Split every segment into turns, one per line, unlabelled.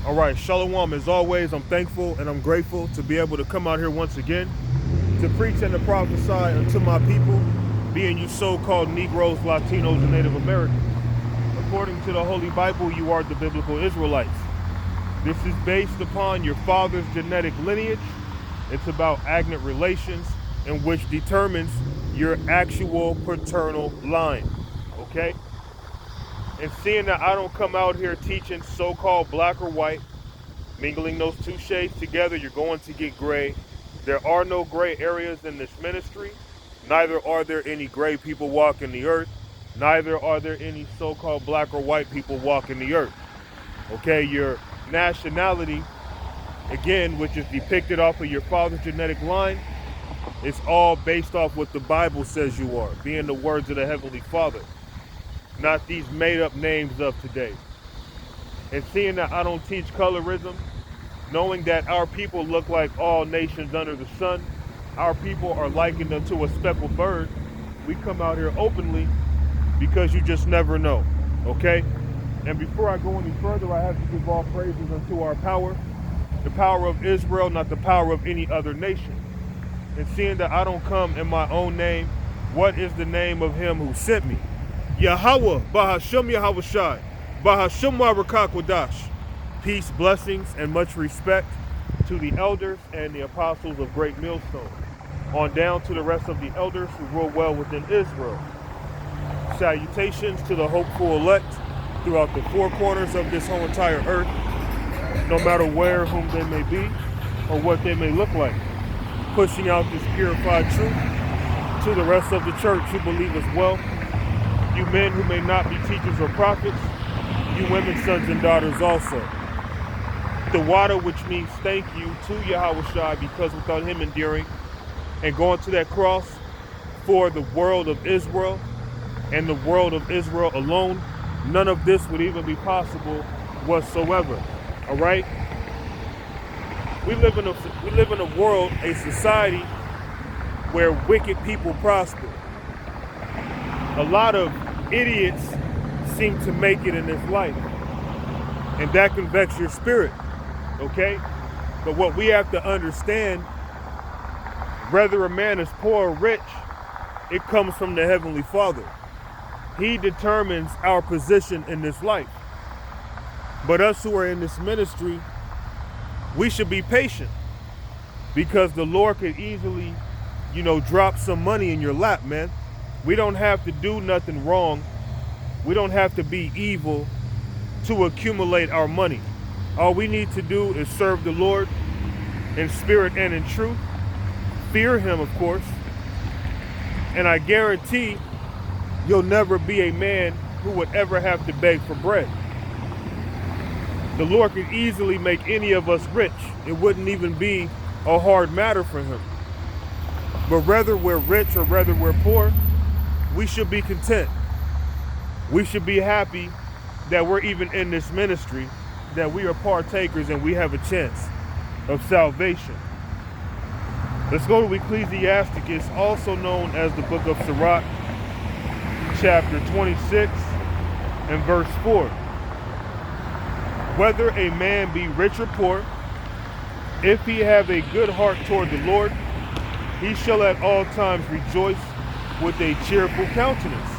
All right, Shalom. As always, I'm thankful and I'm grateful to be able to come out here once again to preach and to prophesy unto my people, being you so-called Negroes, Latinos, and Native Americans. According to the Holy Bible, you are the biblical Israelites. This is based upon your father's genetic lineage. It's about agnet relations, in which determines your actual paternal line, okay? And seeing that I don't come out here teaching so-called black or white, mingling those two shades together, you're going to get gray. There are no gray areas in this ministry. Neither are there any gray people walking the earth. Neither are there any so-called black or white people walking the earth. Okay, your nationality, again, which is depicted off of your father's genetic line, it's all based off what the Bible says you are, being the words of the Heavenly Father, not these made-up names of today. And seeing that I don't teach colorism, knowing that our people look like all nations under the sun, our people are likened unto a speckled bird, we come out here openly because you just never know, okay? And before I go any further, I have to give all praises unto our power, the power of Israel, not the power of any other nation. And seeing that I don't come in my own name, what is the name of him who sent me? Yahweh, Bahashem Yahweh Shai, Bahashem Warakwadash. Peace, blessings, and much respect to the elders and the apostles of Great Millstone, on down to the rest of the elders who rule well within Israel. Salutations to the hopeful elect throughout the four corners of this whole entire earth, no matter where, whom they may be, or what they may look like, pushing out this purified truth to the rest of the church who believe as well. You men who may not be teachers or prophets, you women, sons and daughters also. The water, which means thank you to Yahweh Shai, because without him enduring and going to that cross for the world of Israel and the world of Israel alone, none of this would even be possible whatsoever. All right? We live in a world, a society where wicked people prosper. A lot of idiots seem to make it in this life, and that can vex your spirit, okay? But what we have to understand, whether a man is poor or rich, it comes from the Heavenly Father. He determines our position in this life. But us who are in this ministry, we should be patient, because the Lord could easily, drop some money in your lap, man. We don't have to do nothing wrong. We don't have to be evil to accumulate our money. All we need to do is serve the Lord in spirit and in truth. Fear him, of course. And I guarantee you'll never be a man who would ever have to beg for bread. The Lord could easily make any of us rich. It wouldn't even be a hard matter for him. But whether we're rich or whether we're poor, we should be content. We should be happy that we're even in this ministry, that we are partakers and we have a chance of salvation. Let's go to Ecclesiasticus, also known as the book of Sirach, chapter 26 and verse 4. Whether a man be rich or poor, if he have a good heart toward the Lord, he shall at all times rejoice with a cheerful countenance.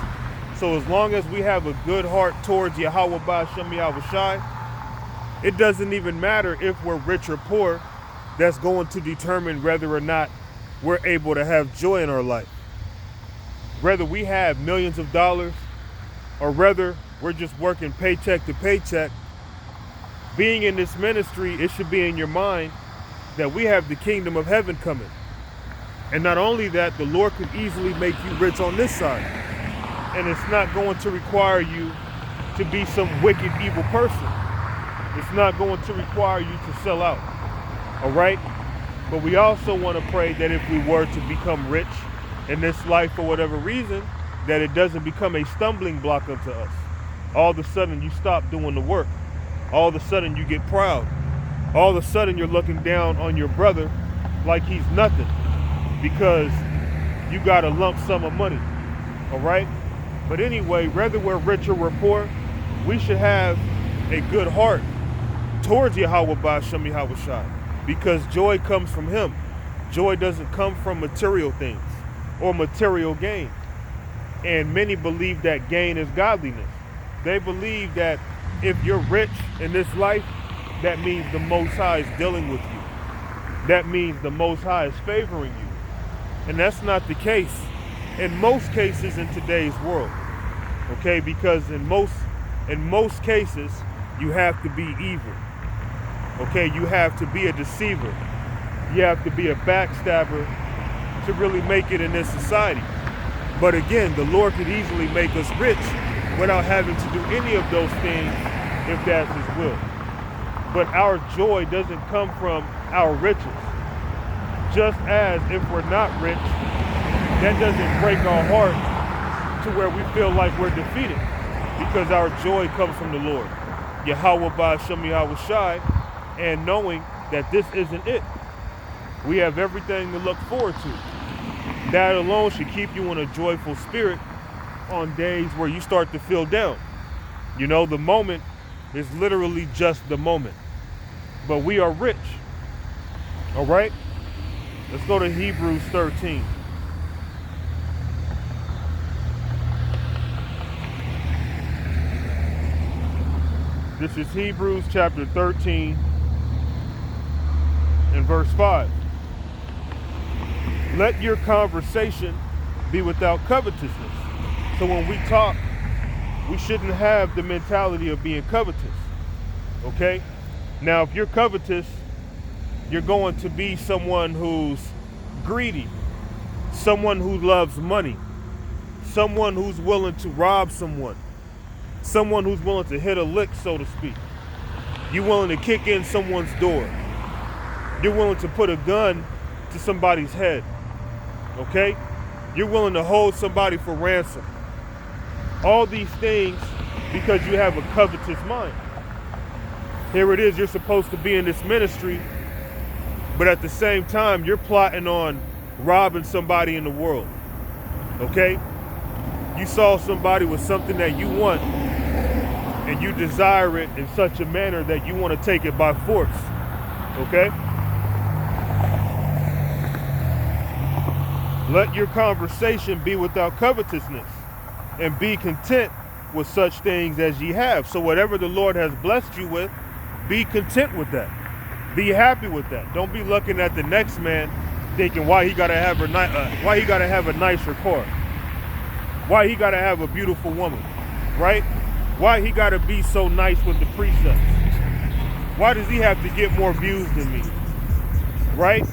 So as long as we have a good heart towards Yahweh Ba'ashem Yahweh Shai, it doesn't even matter if we're rich or poor. That's going to determine whether or not we're able to have joy in our life. Whether we have millions of dollars or whether we're just working paycheck to paycheck, being in this ministry, it should be in your mind that we have the kingdom of heaven coming. And not only that, the Lord could easily make you rich on this side. And it's not going to require you to be some wicked, evil person. It's not going to require you to sell out. All right? But we also want to pray that if we were to become rich in this life for whatever reason, that it doesn't become a stumbling block unto us. All of a sudden you stop doing the work. All of a sudden you get proud. All of a sudden you're looking down on your brother like he's nothing because you got a lump sum of money. All right? But anyway, whether we're rich or we're poor, we should have a good heart towards Yahweh Ba'Shem Yahweh Shai, because joy comes from him. Joy doesn't come from material things or material gain. And many believe that gain is godliness. They believe that if you're rich in this life, that means the Most High is dealing with you. That means the Most High is favoring you. And that's not the case in most cases in today's world. Okay, because in most cases, you have to be evil. Okay, you have to be a deceiver. You have to be a backstabber to really make it in this society. But again, the Lord could easily make us rich without having to do any of those things if that's his will. But our joy doesn't come from our riches. Just as if we're not rich, that doesn't break our heart to where we feel like we're defeated, because our joy comes from the Lord, Yahweh Ba'Shem Yahweh Shai, and knowing that this isn't it. We have everything to look forward to. That alone should keep you in a joyful spirit on days where you start to feel down. You know, the moment is literally just the moment. But we are rich. All right? Let's go to Hebrews 13. This is Hebrews chapter 13 and verse 5. Let your conversation be without covetousness. So when we talk, we shouldn't have the mentality of being covetous. Okay? Now, if you're covetous, you're going to be someone who's greedy, someone who loves money, someone who's willing to rob someone, someone who's willing to hit a lick, so to speak. You're willing to kick in someone's door. You're willing to put a gun to somebody's head. Okay? You're willing to hold somebody for ransom. All these things because you have a covetous mind. Here it is, you're supposed to be in this ministry, but at the same time, you're plotting on robbing somebody in the world. Okay? You saw somebody with something that you want, and you desire it in such a manner that you want to take it by force. Okay? Let your conversation be without covetousness, and be content with such things as ye have. So whatever the Lord has blessed you with, be content with that. Be happy with that. Don't be looking at the next man thinking why he gotta have a nicer car, why he gotta have a beautiful woman, right? Why he gotta be so nice with the precepts? Why does he have to get more views than me, right?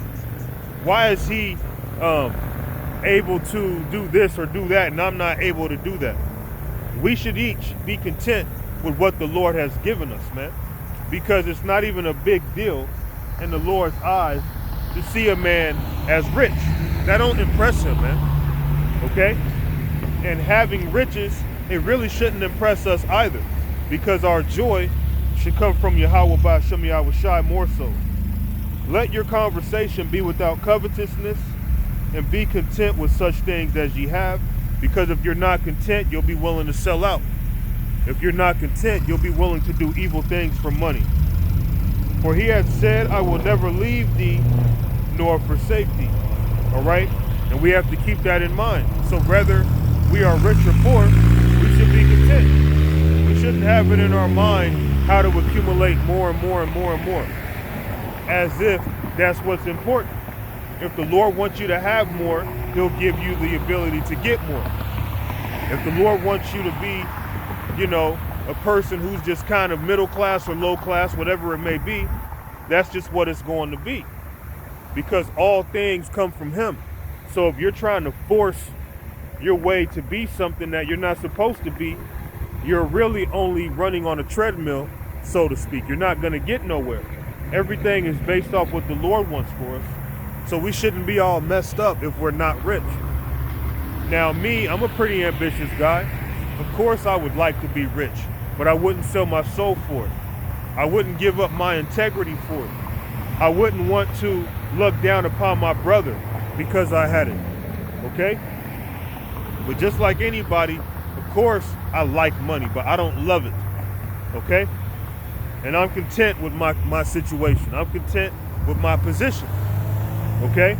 Why is he able to do this or do that and I'm not able to do that? We should each be content with what the Lord has given us, man, because it's not even a big deal in the Lord's eyes to see a man as rich. That don't impress him, man. Okay? And having riches, it really shouldn't impress us either, because our joy should come from Yahweh Ba'Shem Yahweh Shai more so. Let your conversation be without covetousness, and be content with such things as ye have, because if you're not content, you'll be willing to sell out. If you're not content, you'll be willing to do evil things for money. For he has said, I will never leave thee nor forsake thee. All right? And we have to keep that in mind. So whether we are rich or poor, we should be content. We shouldn't have it in our mind how to accumulate more and more and more and more, as if that's what's important. If the Lord wants you to have more, he'll give you the ability to get more. If the Lord wants you to be, you know, a person who's just kind of middle class or low class, whatever it may be, that's just what it's going to be. Because all things come from him. So if you're trying to force your way to be something that you're not supposed to be, you're really only running on a treadmill, so to speak. You're not going to get nowhere. Everything is based off what the Lord wants for us. So we shouldn't be all messed up if we're not rich. Now me, I'm a pretty ambitious guy. Of course I would like to be rich, but I wouldn't sell my soul for it. I wouldn't give up my integrity for it. I wouldn't want to look down upon my brother because I had it. Okay? But just like anybody, of course I like money, but I don't love it. Okay? And I'm content with my situation. I'm content with my position. Okay?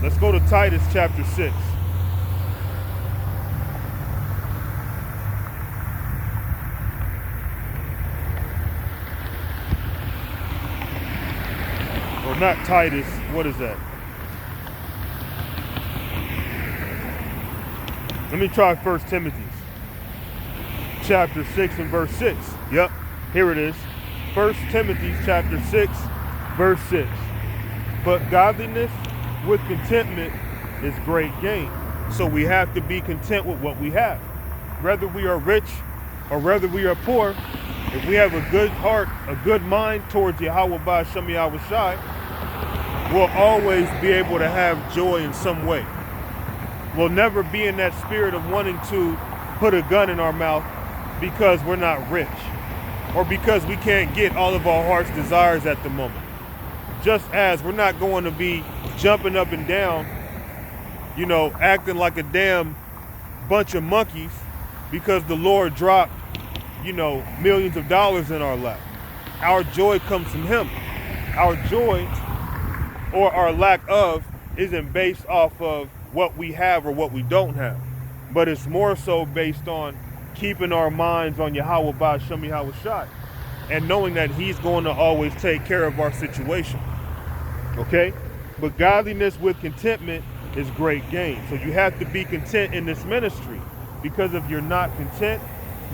Let's go to Titus chapter 6. Or not Titus, what is that? Let me try 1 Timothy chapter 6 and verse 6. Yep, here it is. 1 Timothy chapter 6, verse 6. But godliness with contentment is great gain. So we have to be content with what we have. Whether we are rich or whether we are poor, if we have a good heart, a good mind towards Yahweh Ba'Shem Yahweh Shai, we'll always be able to have joy in some way. We'll never be in that spirit of wanting to put a gun in our mouth because we're not rich or because we can't get all of our heart's desires at the moment. Just as we're not going to be jumping up and down, acting like a damn bunch of monkeys because the Lord dropped, millions of dollars in our lap. Our joy comes from Him. Our joy, or our lack of, isn't based off of what we have or what we don't have, but it's more so based on keeping our minds on Yahweh Ba'Shem Yahweh Shai and knowing that He's going to always take care of our situation. Okay? But godliness with contentment is great gain. So you have to be content in this ministry, because if you're not content,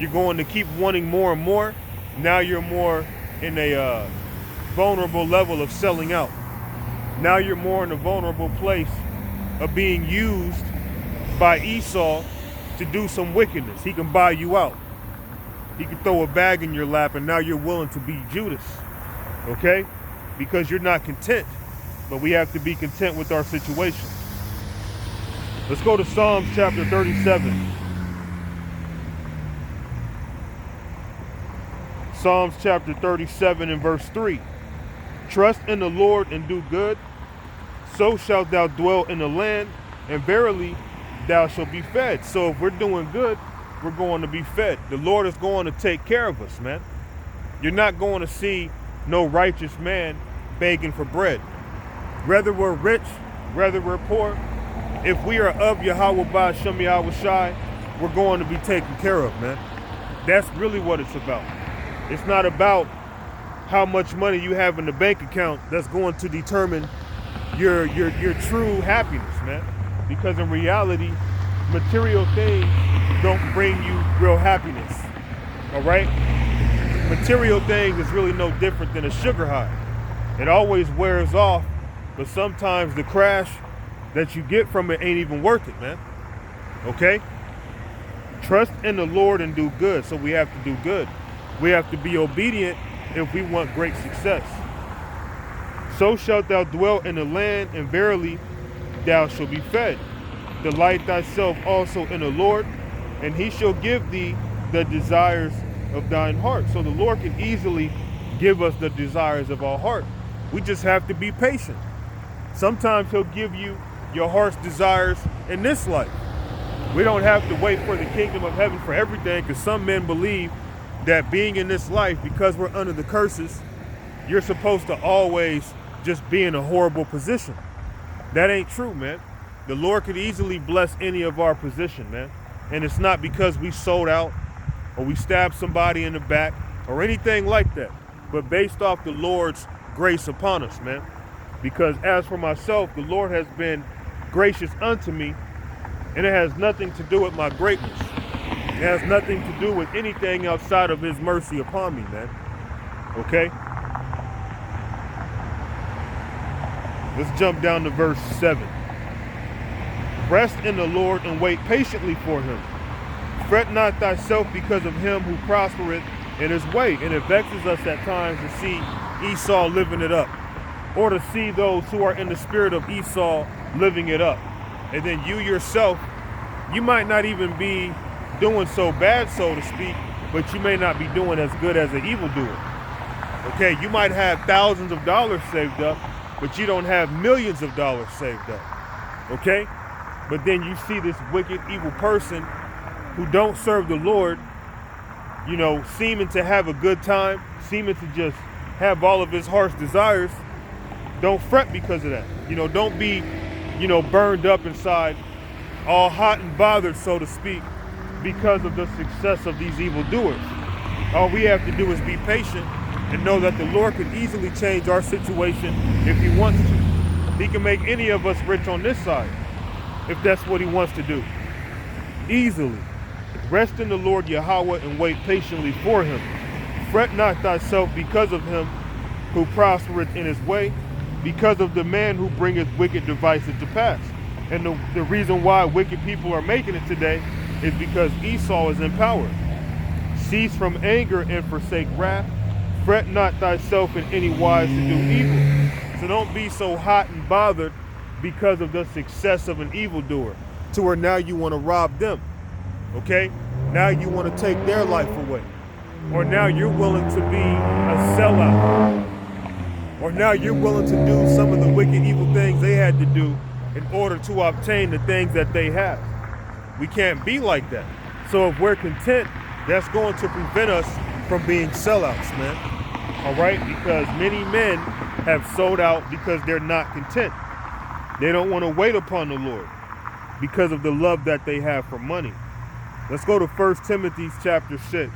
you're going to keep wanting more and more. Now you're more in a vulnerable level of selling out. Now you're more in a vulnerable place of being used by Esau to do some wickedness. He can buy you out. He can throw a bag in your lap and now you're willing to be Judas. Okay? Because you're not content. But we have to be content with our situation. Let's go to Psalms chapter 37. Psalms chapter 37 and verse 3. Trust in the Lord and do good, so shalt thou dwell in the land, and verily thou shalt be fed. So if we're doing good, we're going to be fed. The Lord is going to take care of us, man. You're not going to see no righteous man begging for bread. Whether we're rich, whether we're poor, if we are of Yahweh Ba'Shem Yahweh Shai, we're going to be taken care of, man. That's really what it's about. It's not about how much money you have in the bank account that's going to determine your true happiness, man. Because in reality, material things don't bring you real happiness. All right? Material things is really no different than a sugar high. It always wears off, but sometimes the crash that you get from it ain't even worth it, man. Okay? Trust in the Lord and do good. So we have to do good. We have to be obedient if we want great success. So shalt thou dwell in the land, and verily thou shalt be fed. Delight thyself also in the Lord, and He shall give thee the desires of thine heart. So the Lord can easily give us the desires of our heart. We just have to be patient. Sometimes He'll give you your heart's desires in this life. We don't have to wait for the kingdom of heaven for everything, because some men believe that being in this life, because we're under the curses, you're supposed to always just be in a horrible position. That ain't true, man. The Lord could easily bless any of our position, man. And it's not because we sold out or we stabbed somebody in the back or anything like that, but based off the Lord's grace upon us, man. Because as for myself, the Lord has been gracious unto me, and it has nothing to do with my greatness. It has nothing to do with anything outside of His mercy upon me, man. Okay? Let's jump down to verse 7. Rest in the Lord and wait patiently for Him. Fret not thyself because of him who prospereth in his way. And it vexes us at times to see Esau living it up, or to see those who are in the spirit of Esau living it up. And then you yourself, you might not even be doing so bad, so to speak, but you may not be doing as good as an evildoer. Okay, you might have thousands of dollars saved up, but you don't have millions of dollars saved up. Okay? But then you see this wicked, evil person who don't serve the Lord, seeming to have a good time, seeming to just have all of his heart's desires, don't fret because of that. Don't be, burned up inside, all hot and bothered, so to speak, because of the success of these evildoers. All we have to do is be patient and know that the Lord can easily change our situation if he wants to. He can make any of us rich on this side if that's what he wants to do. Easily. Rest in the Lord Yahweh and wait patiently for him. Fret not thyself because of him who prospereth in his way, because of the man who bringeth wicked devices to pass. And the reason why wicked people are making it today is because Esau is in power. Cease from anger and forsake wrath. Fret not thyself in any wise to do evil. So don't be so hot and bothered because of the success of an evildoer, to where now you want to rob them. Okay? Now you want to take their life away. Or now you're willing to be a sellout. Or now you're willing to do some of the wicked, evil things they had to do in order to obtain the things that they have. We can't be like that. So if we're content, that's going to prevent us from being sellouts, man. All right? Because many men have sold out because they're not content. They don't want to wait upon the Lord because of the love that they have for money. Let's go to 1 Timothy chapter 6.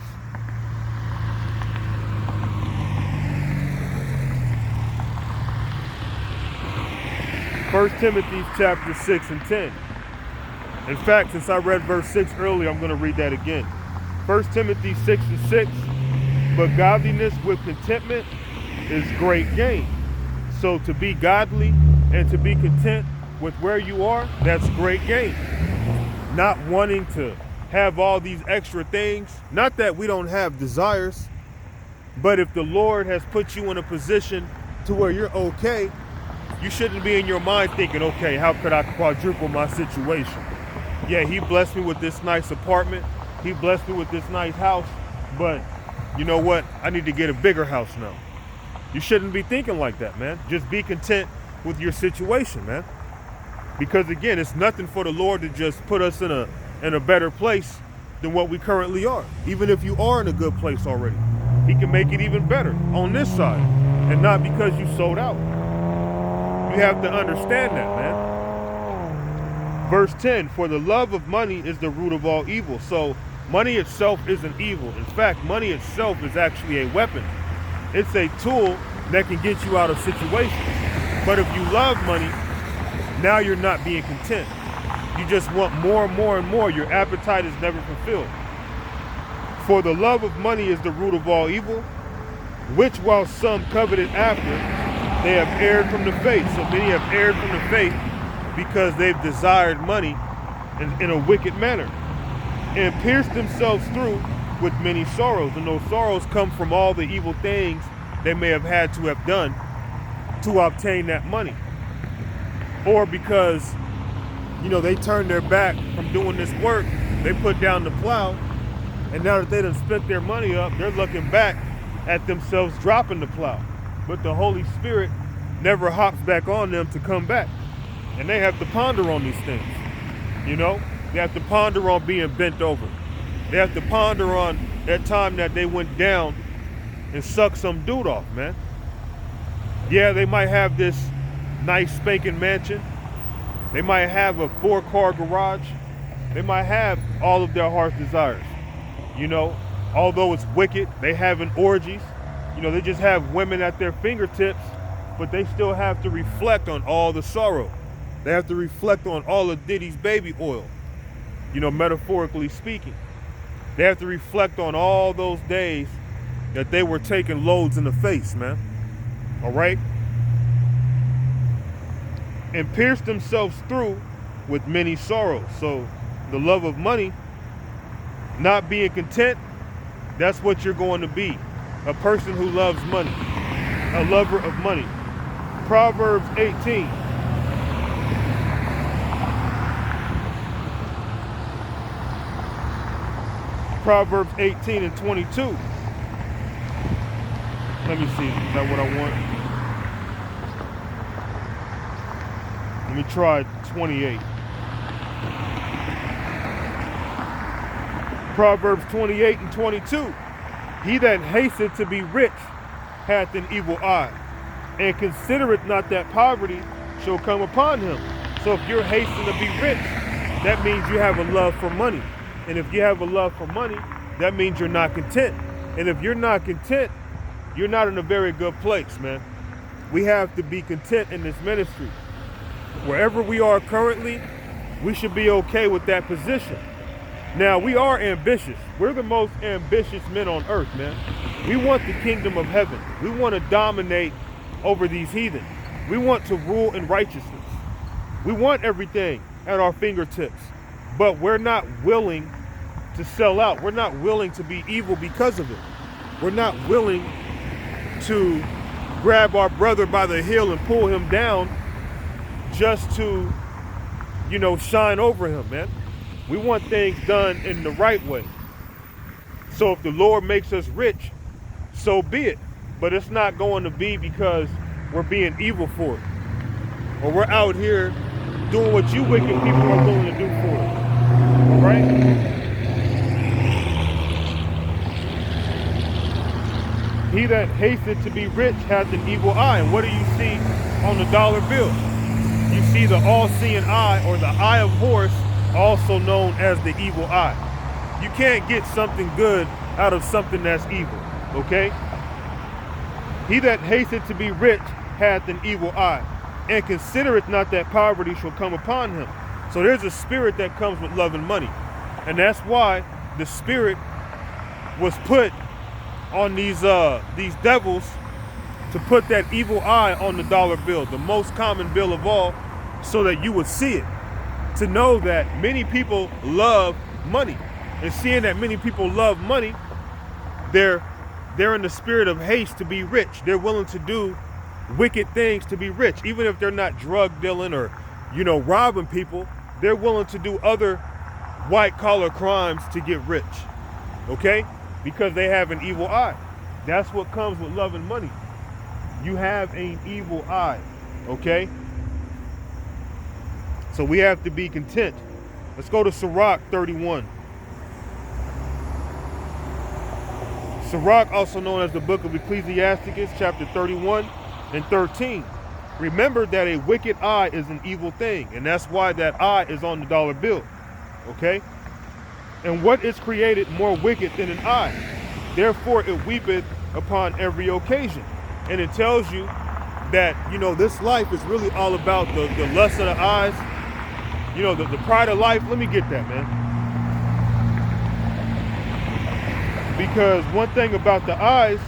1 Timothy chapter 6 and 10. In fact, since I read verse 6 earlier, I'm going to read that again. 1 Timothy 6 and 6. But godliness with contentment is great gain. So to be godly and to be content with where you are, that's great gain. Not wanting to have all these extra things. Not that we don't have desires, but if the Lord has put you in a position to where you're okay, you shouldn't be in your mind thinking, okay, how could I quadruple my situation? Yeah, he blessed me with this nice apartment. He blessed me with this nice house, but you know what? I need to get a bigger house now. You shouldn't be thinking like that, man. Just be content with your situation, man. Because again, it's nothing for the Lord to just put us in a better place than what we currently are. Even if you are in a good place already, he can make it even better on this side, and not because you sold out. You have to understand that, man. Verse 10, for the love of money is the root of all evil. So money itself isn't evil. In fact, money itself is actually a weapon. It's a tool that can get you out of situations. But if you love money, now you're not being content. You just want more and more and more. Your appetite is never fulfilled. For the love of money is the root of all evil, which while some coveted after, they have erred from the faith. So many have erred from the faith because they've desired money in a wicked manner, and pierced themselves through with many sorrows. And those sorrows come from all the evil things they may have had to have done to obtain that money. Or because, they turned their back from doing this work, they put down the plow, and now that they done spent their money up, they're looking back at themselves dropping the plow. But the Holy Spirit never hops back on them to come back. And they have to ponder on these things. They have to ponder on being bent over. They have to ponder on that time that they went down and sucked some dude off, man. Yeah, they might have this nice spanking mansion. They might have a 4-car garage. They might have all of their heart's desires. Although it's wicked, they having orgies. They just have women at their fingertips, but they still have to reflect on all the sorrow. They have to reflect on all of Diddy's baby oil, metaphorically speaking. They have to reflect on all those days that they were taking loads in the face, man. All right? And pierced themselves through with many sorrows. So the love of money, not being content, that's what you're going to be. A person who loves money, a lover of money. Proverbs 18. Proverbs 18 and 22. Let me see, is that what I want? Let me try 28. Proverbs 28 and 22. He that hasteth to be rich hath an evil eye, and considereth not that poverty shall come upon him. So if you're hasting to be rich, that means you have a love for money. And if you have a love for money, that means you're not content. And if you're not content, you're not in a very good place, man. We have to be content in this ministry. Wherever we are currently, we should be okay with that position. Now, we are ambitious. We're the most ambitious men on earth, man. We want the kingdom of heaven. We want to dominate over these heathen. We want to rule in righteousness. We want everything at our fingertips, but we're not willing to sell out. We're not willing to be evil because of it. We're not willing to grab our brother by the heel and pull him down just to, shine over him, man. We want things done in the right way. So if the Lord makes us rich, so be it. But it's not going to be because we're being evil for it, or we're out here doing what you wicked people are willing to do for it. All right? He that hasteth to be rich hath an evil eye. And what do you see on the dollar bill? You see the all-seeing eye, or the eye of Horus, also known as the evil eye. You can't get something good out of something that's evil, okay? He that hasteth to be rich hath an evil eye, and considereth not that poverty shall come upon him. So there's a spirit that comes with love and money. And that's why the spirit was put on these devils, to put that evil eye on the dollar bill, the most common bill of all, so that you would see it. To know that many people love money. And seeing that many people love money, they're in the spirit of haste to be rich. They're willing to do wicked things to be rich. Even if they're not drug dealing or, robbing people, they're willing to do other white collar crimes to get rich. Okay? Because they have an evil eye. That's what comes with love and money. You have an evil eye. Okay? So we have to be content. Let's go to Sirach 31. Sirach, also known as the book of Ecclesiasticus, chapter 31 and 13. Remember that a wicked eye is an evil thing, and that's why that eye is on the dollar bill. Okay? And what is created more wicked than an eye? Therefore it weepeth upon every occasion. And it tells you that, this life is really all about the lust of the eyes, the pride of life. Let me get that, man. Because one thing about the eyes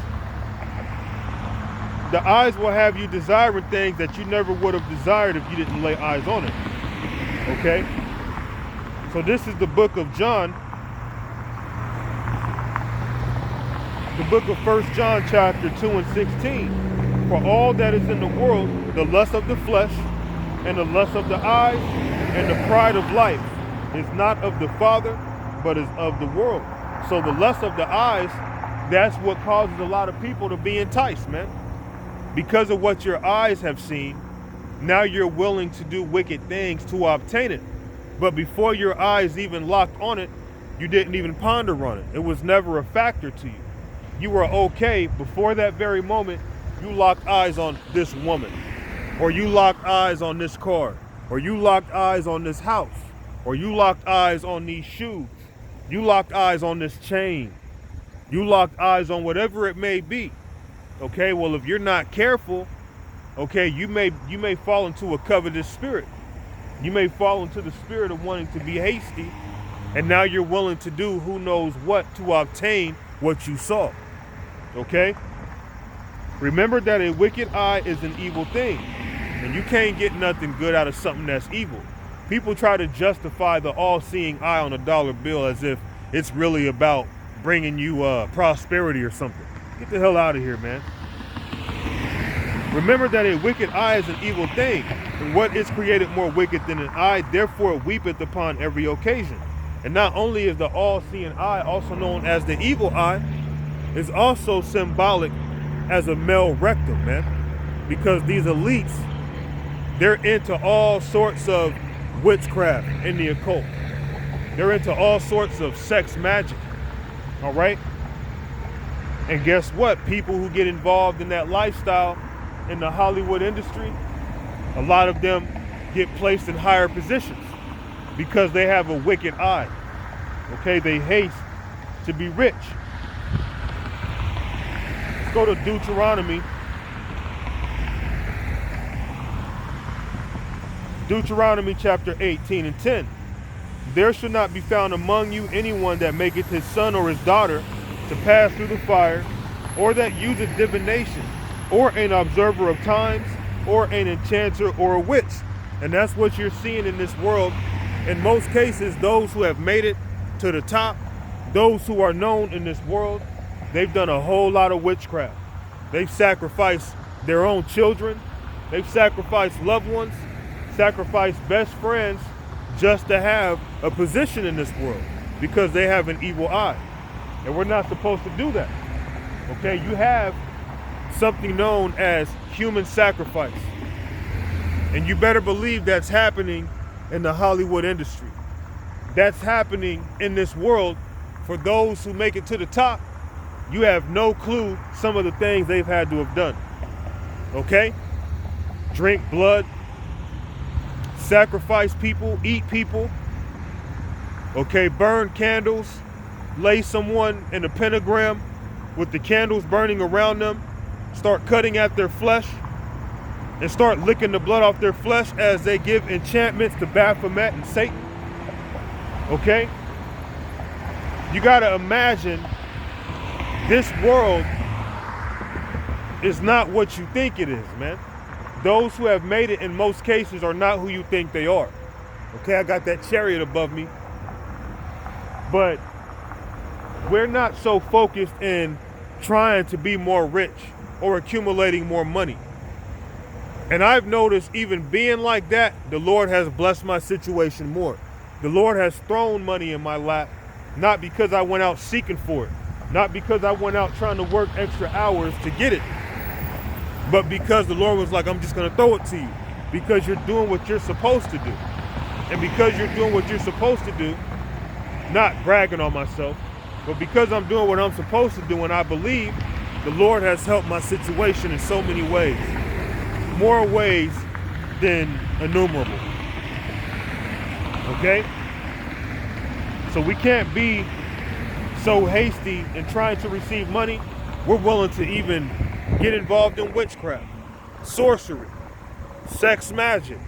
will have you desiring things that you never would have desired if you didn't lay eyes on it. Okay? So this is the book of John. The book of 1 John chapter 2 and 16. For all that is in the world, the lust of the flesh, and the lust of the eyes, and the pride of life, is not of the Father, but is of the world. So the lust of the eyes, that's what causes a lot of people to be enticed, man. Because of what your eyes have seen, now you're willing to do wicked things to obtain it. But before your eyes even locked on it, you didn't even ponder on it. It was never a factor to you. You were okay before that very moment. You locked eyes on this woman, or you locked eyes on this car, or you locked eyes on this house, or you locked eyes on these shoes. You locked eyes on this chain. You locked eyes on whatever it may be. Okay, well, if you're not careful, okay, you may fall into a covetous spirit. You may fall into the spirit of wanting to be hasty, and now you're willing to do who knows what to obtain what you saw. Okay? Remember that a wicked eye is an evil thing, and you can't get nothing good out of something that's evil. People try to justify the all-seeing eye on a dollar bill as if it's really about bringing you prosperity or something. Get the hell out of here, man. Remember that a wicked eye is an evil thing, and what is created more wicked than an eye, therefore it weepeth upon every occasion. And not only is the all-seeing eye, also known as the evil eye, is also symbolic as a male rectum, man. Because these elites, they're into all sorts of witchcraft in the occult. They're into all sorts of sex magic, all right? And guess what? People who get involved in that lifestyle in the Hollywood industry, a lot of them get placed in higher positions because they have a wicked eye. Okay, they haste to be rich. Let's go to Deuteronomy. Deuteronomy chapter 18 and 10. There shall not be found among you anyone that maketh his son or his daughter to pass through the fire, or that useth divination, or an observer of times, or an enchanter or a witch. And that's what you're seeing in this world. In most cases, those who have made it to the top, those who are known in this world, they've done a whole lot of witchcraft. They've sacrificed their own children. They've sacrificed loved ones, sacrificed best friends just to have a position in this world because they have an evil eye. And we're not supposed to do that. Okay, you have something known as human sacrifice. And you better believe that's happening in the Hollywood industry. That's happening in this world for those who make it to the top. You have no clue some of the things they've had to have done. Okay? Drink blood, sacrifice people, eat people. Okay, burn candles, lay someone in a pentagram with the candles burning around them, start cutting at their flesh, and start licking the blood off their flesh as they give enchantments to Baphomet and Satan. Okay? You gotta imagine this world is not what you think it is, man. Those who have made it in most cases are not who you think they are. Okay, I got that chariot above me. But we're not so focused in trying to be more rich or accumulating more money. And I've noticed even being like that, the Lord has blessed my situation more. The Lord has thrown money in my lap, not because I went out seeking for it, not because I went out trying to work extra hours to get it, but because the Lord was like, I'm just going to throw it to you because you're doing what you're supposed to do. And because you're doing what you're supposed to do, not bragging on myself, but because I'm doing what I'm supposed to do, and I believe the Lord has helped my situation in so many ways, more ways than innumerable. Okay? So we can't be so hasty in trying to receive money. We're willing to even get involved in witchcraft, sorcery, sex magic,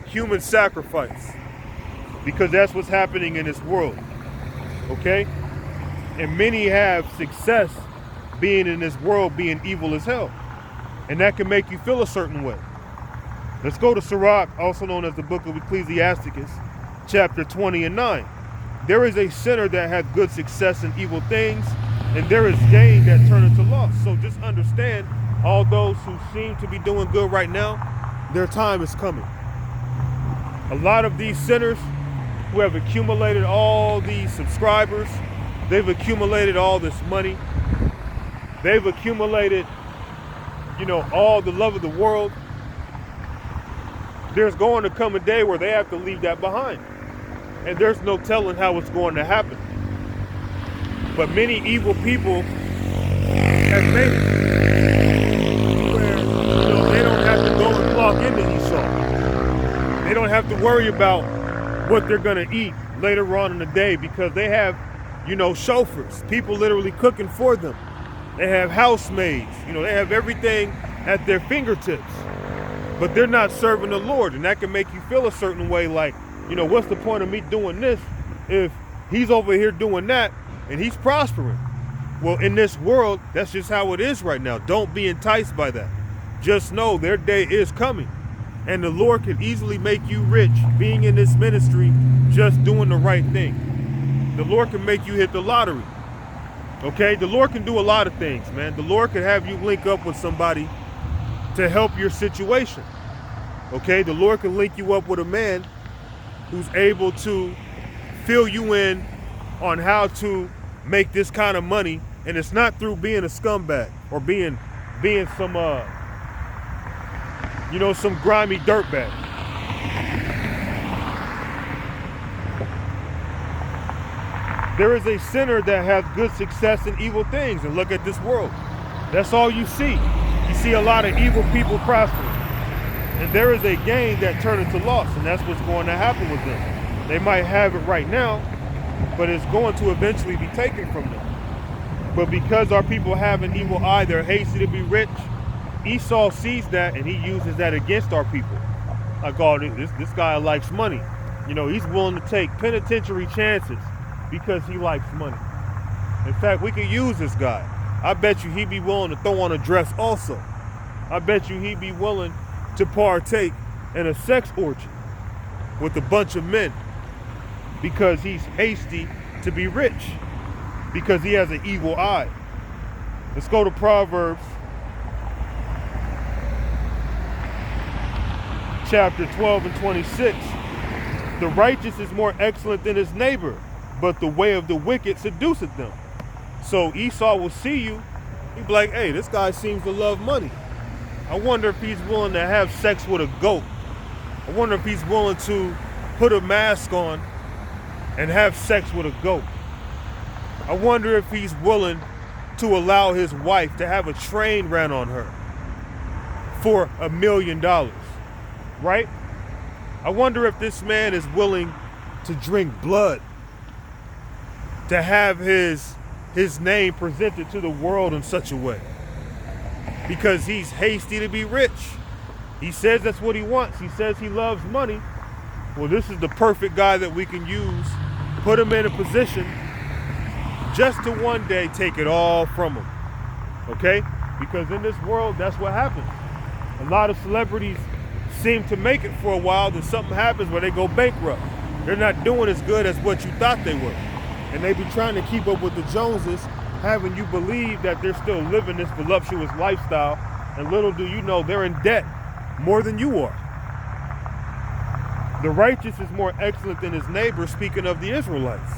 human sacrifice, because that's what's happening in this world. Okay? And many have success being in this world, being evil as hell. And that can make you feel a certain way. Let's go to Sirach, also known as the book of Ecclesiasticus, chapter 20 and 9. There is a sinner that hath good success in evil things, and there is gain that turneth to loss. So just understand, all those who seem to be doing good right now, their time is coming. A lot of these sinners who have accumulated all these subscribers, they've accumulated all this money, they've accumulated, all the love of the world. There's going to come a day where they have to leave that behind. And there's no telling how it's going to happen. But many evil people have made it where they don't have to go and clock into Esau. They don't have to worry about what they're going to eat later on in the day because they have, chauffeurs, people literally cooking for them. They have housemaids, they have everything at their fingertips. But they're not serving the Lord, and that can make you feel a certain way like, what's the point of me doing this if he's over here doing that and he's prospering? Well, in this world, that's just how it is right now. Don't be enticed by that. Just know their day is coming, and the Lord can easily make you rich being in this ministry, just doing the right thing. The Lord can make you hit the lottery. Okay, the Lord can do a lot of things, man. The Lord can have you link up with somebody to help your situation. Okay, the Lord can link you up with a man who's able to fill you in on how to make this kind of money, and it's not through being a scumbag or being some some grimy dirtbag. There is a sinner that has good success in evil things. And look at this world. That's all you see. You see a lot of evil people prospering. And there is a gain that turns into loss. And that's what's going to happen with them. They might have it right now, but it's going to eventually be taken from them. But because our people have an evil eye, they're hasty to be rich. Esau sees that and he uses that against our people. Like, oh, this guy likes money. You know, he's willing to take penitentiary chances because he likes money. In fact, we could use this guy. I bet you he'd be willing to throw on a dress also. I bet you he'd be willing to partake in a sex orgy with a bunch of men because he's hasty to be rich, because he has an evil eye. Let's go to Proverbs chapter 12 and 26. The righteous is more excellent than his neighbor, but the way of the wicked seduceth them. So Esau will see you, he'd be like, hey, this guy seems to love money. I wonder if he's willing to have sex with a goat. I wonder if he's willing to put a mask on and have sex with a goat. I wonder if he's willing to allow his wife to have a train ran on her for $1 million, right? I wonder if this man is willing to drink blood, to have his name presented to the world in such a way, because he's hasty to be rich. He says that's what he wants. He says he loves money. Well, this is the perfect guy that we can use, put him in a position just to one day take it all from him, okay? Because in this world, that's what happens. A lot of celebrities seem to make it for a while, then something happens where they go bankrupt. They're not doing as good as what you thought they were. And they be trying to keep up with the Joneses, having you believe that they're still living this voluptuous lifestyle, and little do you know they're in debt more than you are. The righteous is more excellent than his neighbor, speaking of the Israelites.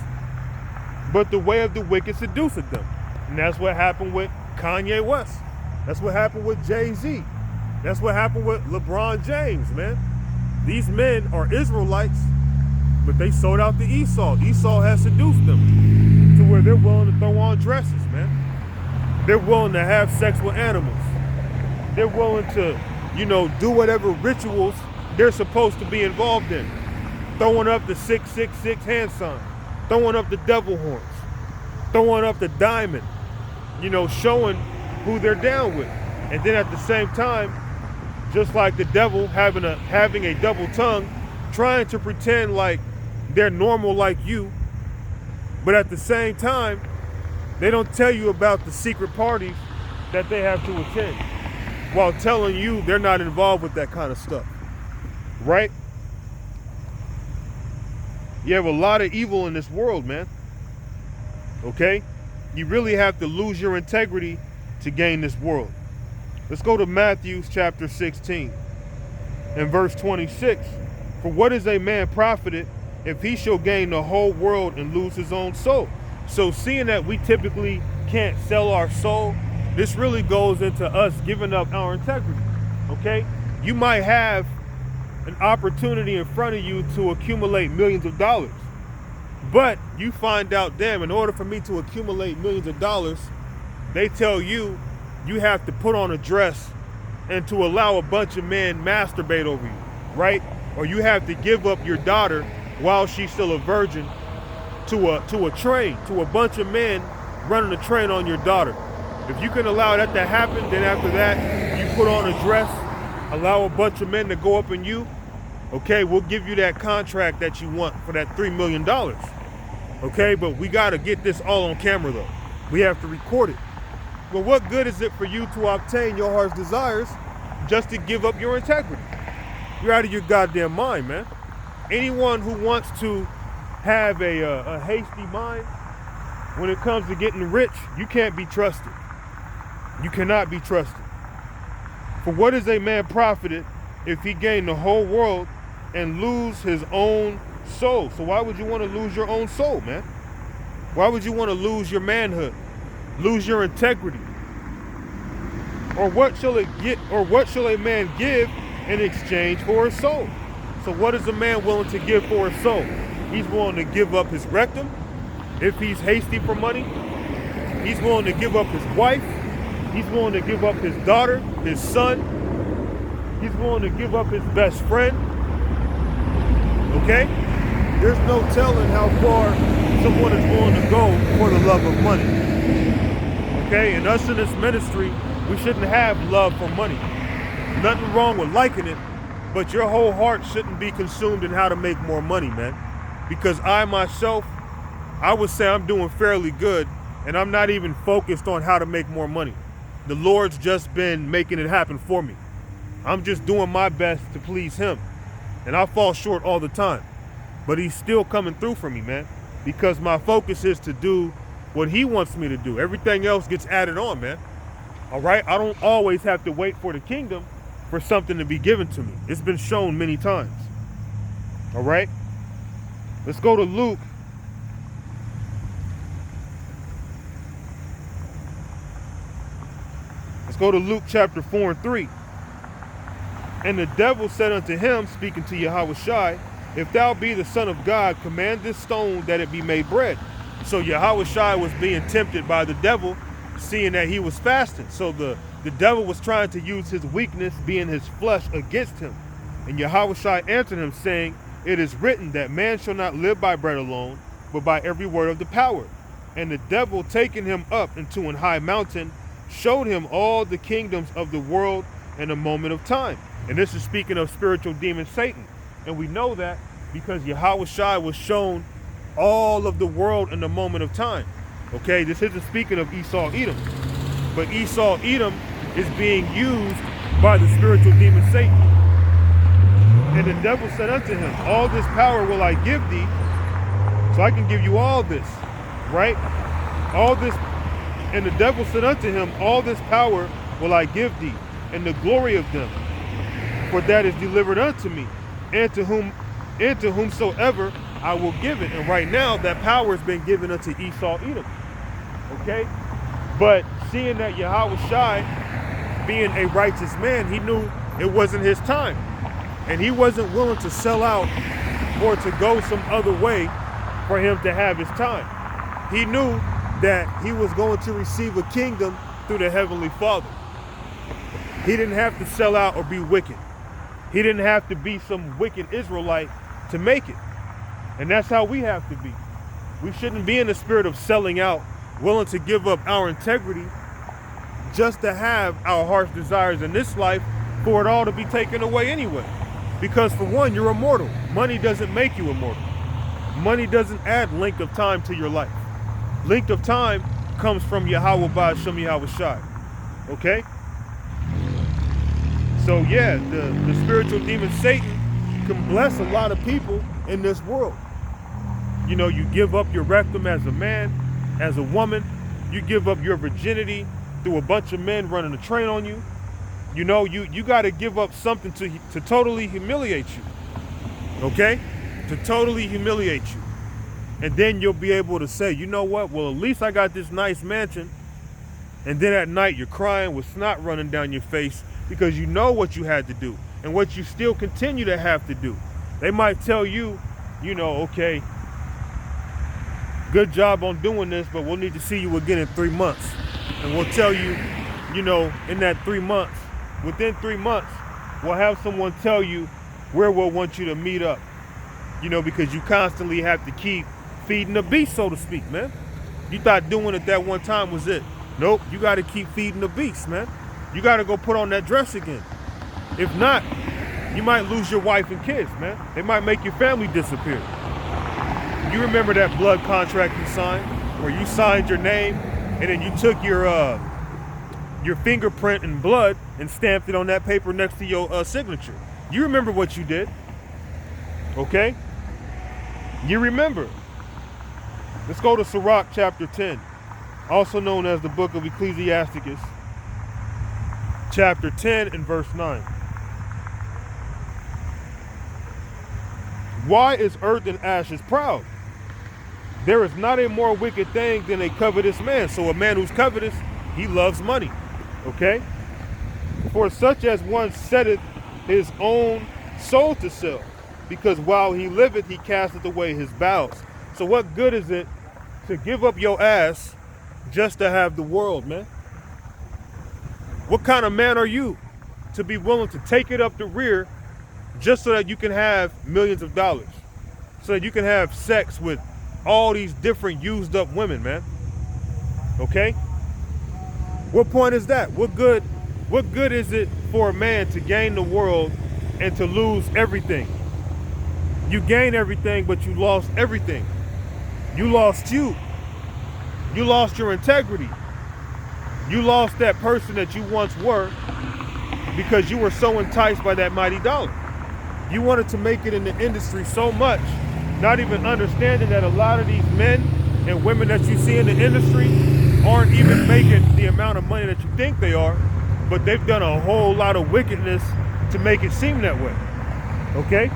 But the way of the wicked seduceth them. And that's what happened with Kanye West. That's what happened with Jay-Z. That's what happened with LeBron James, man. These men are Israelites, but they sold out to Esau. Esau has seduced them to where they're willing to throw on dresses, man. They're willing to have sex with animals. They're willing to, do whatever rituals they're supposed to be involved in. Throwing up the 666 hand sign. Throwing up the devil horns. Throwing up the diamond. Showing who they're down with. And then at the same time, just like the devil having a double tongue, trying to pretend like they're normal like you, but at the same time, they don't tell you about the secret parties that they have to attend, while telling you they're not involved with that kind of stuff, right? You have a lot of evil in this world, man, okay? You really have to lose your integrity to gain this world. Let's go to Matthew chapter 16 and verse 26. For what is a man profited if he shall gain the whole world and lose his own soul? So seeing that we typically can't sell our soul, this really goes into us giving up our integrity, okay? You might have an opportunity in front of you to accumulate millions of dollars, but you find out, damn, in order for me to accumulate millions of dollars, they tell you you have to put on a dress and to allow a bunch of men masturbate over you, right? Or you have to give up your daughter while she's still a virgin to a train, to a bunch of men running a train on your daughter. If you can allow that to happen, then after that, you put on a dress, allow a bunch of men to go up in you, okay, we'll give you that contract that you want for that $3 million. Okay, but we got to get this all on camera, though. We have to record it. But what good is it for you to obtain your heart's desires just to give up your integrity? You're out of your goddamn mind, man. Anyone who wants to have a hasty mind when it comes to getting rich, you can't be trusted. You cannot be trusted. For what is a man profited if he gain the whole world and lose his own soul? So why would you want to lose your own soul, man? Why would you want to lose your manhood? Lose your integrity? Or what shall a man give in exchange for his soul? So what is a man willing to give for his soul? He's willing to give up his rectum. If he's hasty for money, he's willing to give up his wife. He's willing to give up his daughter, his son. He's willing to give up his best friend. Okay? There's no telling how far someone is willing to go for the love of money. Okay? And us in this ministry, we shouldn't have love for money. Nothing wrong with liking it, but your whole heart shouldn't be consumed in how to make more money, man. Because I myself, I would say I'm doing fairly good, and I'm not even focused on how to make more money. The Lord's just been making it happen for me. I'm just doing my best to please him. And I fall short all the time. But he's still coming through for me, man. Because my focus is to do what he wants me to do. Everything else gets added on, man. All right? I don't always have to wait for the kingdom for something to be given to me. It's been shown many times. All right? Let's go to Luke. Let's go to Luke chapter 4 and 3. And the devil said unto him, speaking to Yahushua, if thou be the Son of God, command this stone that it be made bread. So Yahushua was being tempted by the devil, seeing that he was fasting. So the devil was trying to use his weakness, being his flesh, against him. And Yahushua answered him, saying, it is written that man shall not live by bread alone, but by every word of the power. And the devil, taking him up into an high mountain, showed him all the kingdoms of the world in a moment of time. And this is speaking of spiritual demon Satan. And we know that because Yahushua was shown all of the world in a moment of time. Okay, this isn't speaking of Esau Edom. But Esau Edom is being used by the spiritual demon Satan. And the devil said unto him, all this power will I give thee, so I can give you all this, right? All this. And the devil said unto him, all this power will I give thee, and the glory of them, for that is delivered unto me, and to whomsoever I will give it. And right now, that power has been given unto Esau Edom. Okay? But seeing that Yahushua, being a righteous man, he knew it wasn't his time. And he wasn't willing to sell out or to go some other way for him to have his time. He knew that he was going to receive a kingdom through the Heavenly Father. He didn't have to sell out or be wicked. He didn't have to be some wicked Israelite to make it. And that's how we have to be. We shouldn't be in the spirit of selling out, willing to give up our integrity just to have our heart's desires in this life for it all to be taken away anyway. Because for one, you're immortal. Money doesn't make you immortal. Money doesn't add length of time to your life. Length of time comes from Yahweh Ba'ashem Yahushua. Okay? So yeah, the spiritual demon Satan can bless a lot of people in this world. You know, you give up your rectum as a man, as a woman. You give up your virginity through a bunch of men running a train on you. You know, you got to give up something to totally humiliate you. Okay? To totally humiliate you. And then you'll be able to say, you know what? Well, at least I got this nice mansion. And then at night you're crying with snot running down your face because you know what you had to do and what you still continue to have to do. They might tell you, you know, okay, good job on doing this, but we'll need to see you again in 3 months. And we'll tell you, you know, in that 3 months, within 3 months, we'll have someone tell you where we'll want you to meet up. You know, because you constantly have to keep feeding the beast, so to speak, man. You thought doing it that one time was it. Nope, you got to keep feeding the beast, man. You got to go put on that dress again. If not, you might lose your wife and kids, man. They might make your family disappear. You remember that blood contract you signed, where you signed your name and then you took your fingerprint and blood and stamped it on that paper next to your signature. You remember what you did, okay? You remember. Let's go to Sirach chapter 10, also known as the book of Ecclesiasticus, chapter 10 and verse 9. Why is earth and ashes proud? There is not a more wicked thing than a covetous man. So a man who's covetous, he loves money. Okay? For such as one setteth his own soul to sell, because while he liveth, he casteth away his bowels. So what good is it to give up your ass just to have the world, man? What kind of man are you to be willing to take it up the rear just so that you can have millions of dollars? So that you can have sex with all these different used up women, man. Okay? What point is that? What good is it for a man to gain the world and to lose everything? You gain everything, but you lost everything. You lost you. You lost your integrity. You lost that person that you once were because you were so enticed by that mighty dollar. You wanted to make it in the industry so much, not even understanding that a lot of these men and women that you see in the industry aren't even making the amount of money that you think they are, but they've done a whole lot of wickedness to make it seem that way. Okay?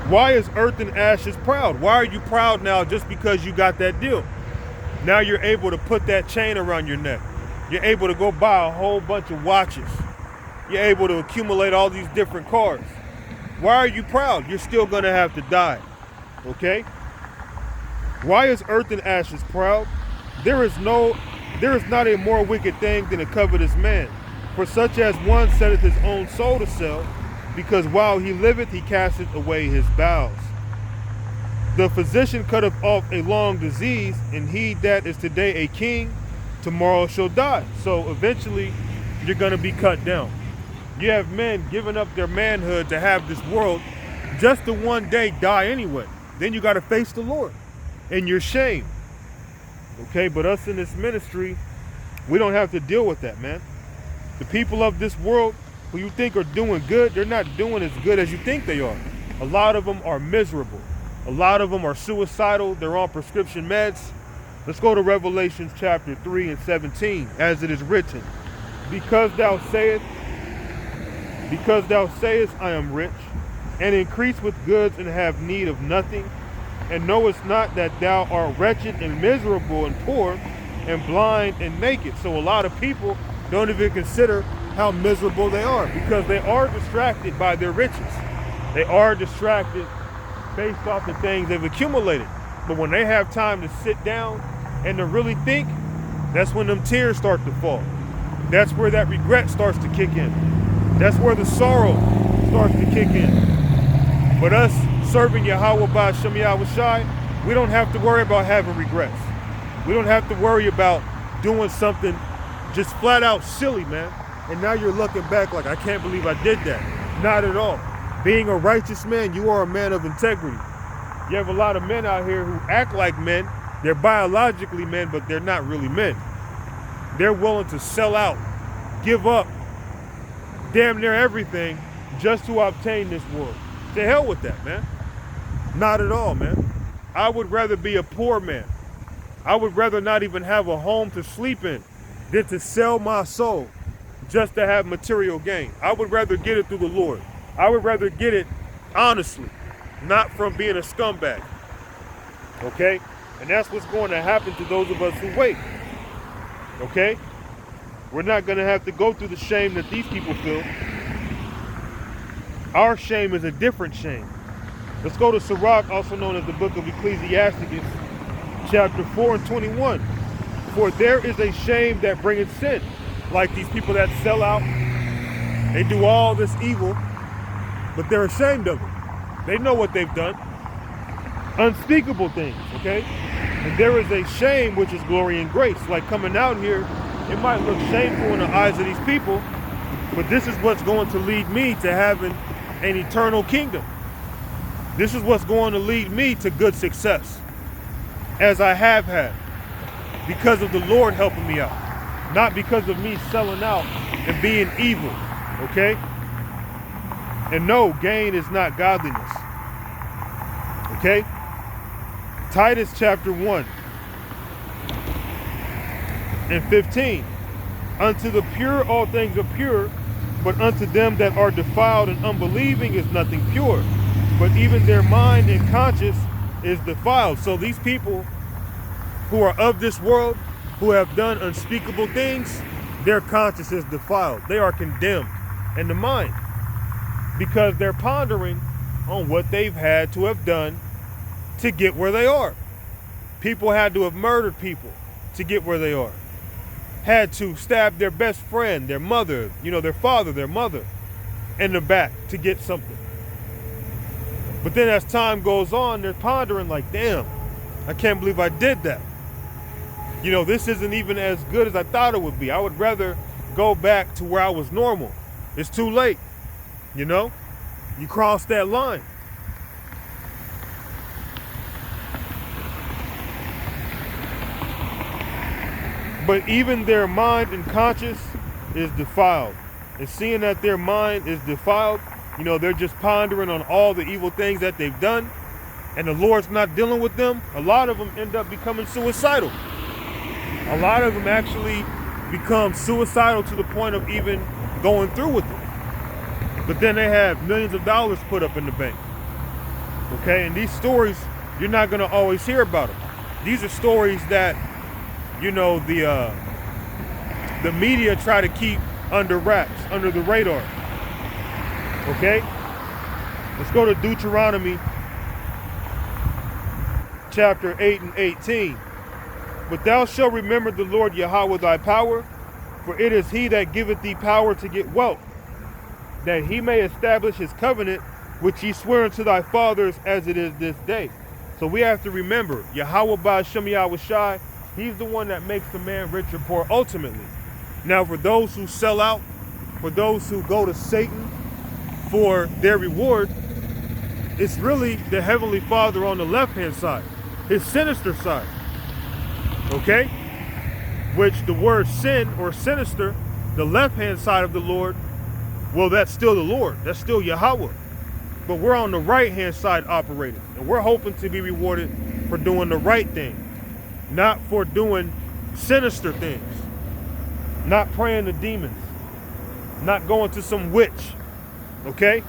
Why is Earth and Ashes proud? Why are you proud now just because you got that deal? Now you're able to put that chain around your neck. You're able to go buy a whole bunch of watches. You're able to accumulate all these different cars. Why are you proud? You're still gonna have to die. Okay? Why is Earth and Ashes proud? There is not a more wicked thing than a covetous man. For such as one setteth his own soul to sell, because while he liveth he casteth away his bowels. The physician cutteth off a long disease, and he that is today a king, tomorrow shall die. So eventually you're gonna be cut down. You have men giving up their manhood to have this world just to one day die anyway. Then you gotta face the Lord and your shame. Okay, but us in this ministry, we don't have to deal with that, man. The people of this world who you think are doing good, they're not doing as good as you think they are. A lot of them are miserable. A lot of them are suicidal. They're on prescription meds. Let's go to Revelations chapter 3 and 17, as it is written, Because thou sayest, I am rich, and increase with goods, and have need of nothing, and knowest not that thou art wretched and miserable and poor and blind and naked. So a lot of people don't even consider how miserable they are, because they are distracted by their riches. They are distracted based off the things they've accumulated. But when they have time to sit down and to really think, that's when them tears start to fall. That's where that regret starts to kick in. That's where the sorrow starts to kick in. But us serving Yahweh by Shem Yahweh Shai, we don't have to worry about having regrets. We don't have to worry about doing something just flat out silly, man. And now you're looking back like, I can't believe I did that. Not at all. Being a righteous man, you are a man of integrity. You have a lot of men out here who act like men. They're biologically men, but they're not really men. They're willing to sell out, give up damn near everything just to obtain this world. To hell with that, man. Not at all, man. I would rather be a poor man. I would rather not even have a home to sleep in than to sell my soul just to have material gain. I would rather get it through the Lord. I would rather get it honestly, not from being a scumbag. Okay? And that's what's going to happen to those of us who wait. Okay? We're not going to have to go through the shame that these people feel. Our shame is a different shame. Let's go to Sirach, also known as the book of Ecclesiasticus, chapter 4 and 21. For there is a shame that bringeth sin. Like these people that sell out, they do all this evil, but they're ashamed of it. They know what they've done. Unspeakable things, okay? And there is a shame which is glory and grace. Like coming out here, it might look shameful in the eyes of these people, but this is what's going to lead me to having an eternal kingdom. This is what's going to lead me to good success, as I have had, because of the Lord helping me out, not because of me selling out and being evil, okay? And no, gain is not godliness. Okay? Titus chapter 1 and 15. Unto the pure all things are pure, but unto them that are defiled and unbelieving is nothing pure. But even their mind and conscience is defiled. So these people who are of this world, who have done unspeakable things, their conscience is defiled. They are condemned in the mind, because they're pondering on what they've had to have done to get where they are. People had to have murdered people to get where they are. Had to stab their best friend, their mother, their father, their mother in the back to get something. But then as time goes on, they're pondering like, damn, I can't believe I did that. This isn't even as good as I thought it would be. I would rather go back to where I was normal. It's too late. You crossed that line. But even their mind and conscience is defiled. And seeing that their mind is defiled, they're just pondering on all the evil things that they've done, and the Lord's not dealing with them. A lot of them end up becoming suicidal. A lot of them actually become suicidal to the point of even going through with it. But then they have millions of dollars put up in the bank. Okay, and these stories, you're not going to always hear about them. These are stories that, the media try to keep under wraps, under the radar. Okay? Let's go to Deuteronomy chapter 8 and 18. But thou shalt remember the Lord Yahweh thy power, for it is he that giveth thee power to get wealth, that he may establish his covenant, which he sware unto thy fathers as it is this day. So we have to remember, Yahweh Ba'ashem Yahweh Shai, he's the one that makes the man rich or poor ultimately. Now for those who sell out, for those who go to Satan for their reward, it's really the Heavenly Father on the left-hand side, his sinister side. Okay? Which the word sin or sinister, the left-hand side of the Lord, well, that's still the Lord. That's still Yahweh. But we're on the right-hand side operating. And we're hoping to be rewarded for doing the right thing. Not for doing sinister things. Not praying to demons. Not going to some witch. Okay?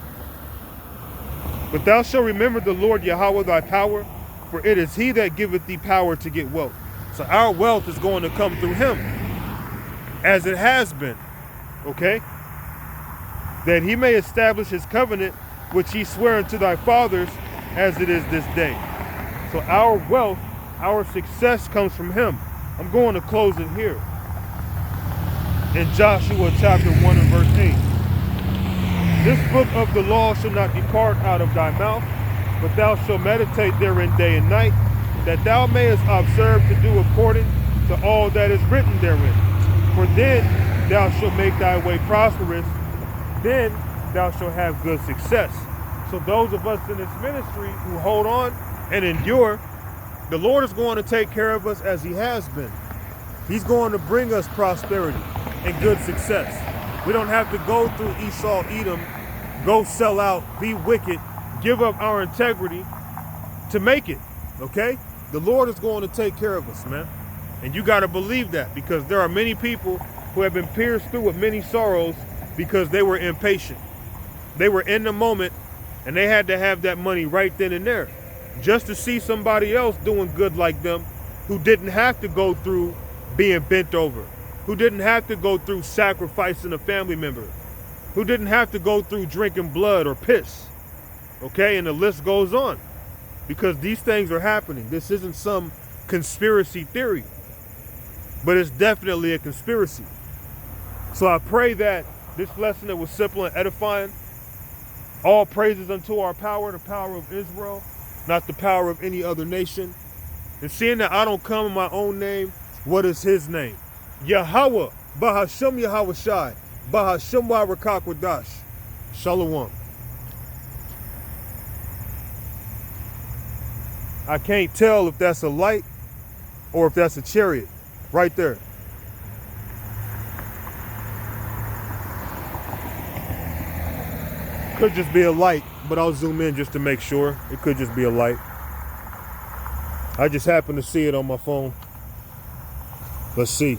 But thou shalt remember the Lord Yahweh thy power, for it is he that giveth thee power to get wealth. So our wealth is going to come through him, as it has been, okay? That he may establish his covenant, which he sware unto thy fathers, as it is this day. So our wealth, our success comes from him. I'm going to close it here. In Joshua chapter 1 and verse 8. This book of the law shall not depart out of thy mouth, but thou shalt meditate therein day and night, that thou mayest observe to do according to all that is written therein. For then thou shalt make thy way prosperous, then thou shalt have good success. So those of us in this ministry who hold on and endure, the Lord is going to take care of us as he has been. He's going to bring us prosperity and good success. We don't have to go through Esau, Edom, go sell out, be wicked, give up our integrity to make it, okay? The Lord is going to take care of us, man. And you got to believe that, because there are many people who have been pierced through with many sorrows because they were impatient. They were in the moment and they had to have that money right then and there just to see somebody else doing good like them, who didn't have to go through being bent over, who didn't have to go through sacrificing a family member, who didn't have to go through drinking blood or piss. Okay, and the list goes on. Because these things are happening. This isn't some conspiracy theory, but it's definitely a conspiracy. So I pray that this lesson that was simple and edifying, all praises unto our power, the power of Israel, not the power of any other nation. And seeing that I don't come in my own name, what is his name? Yahweh, Bahashem Yahweh Shai, Bahashem Wa'Rakakwadash. Shalom. I can't tell if that's a light or if that's a chariot right there. Could just be a light, but I'll zoom in just to make sure. It could just be a light. I just happened to see it on my phone. Let's see.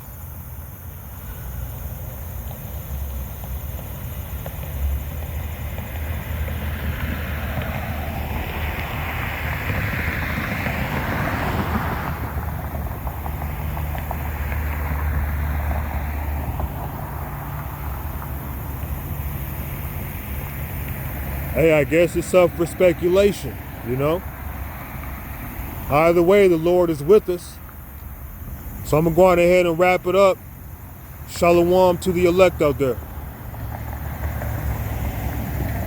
Hey, I guess it's up for speculation, you know? Either way, the Lord is with us. So I'm going to go on ahead and wrap it up. Shalom to the elect out there.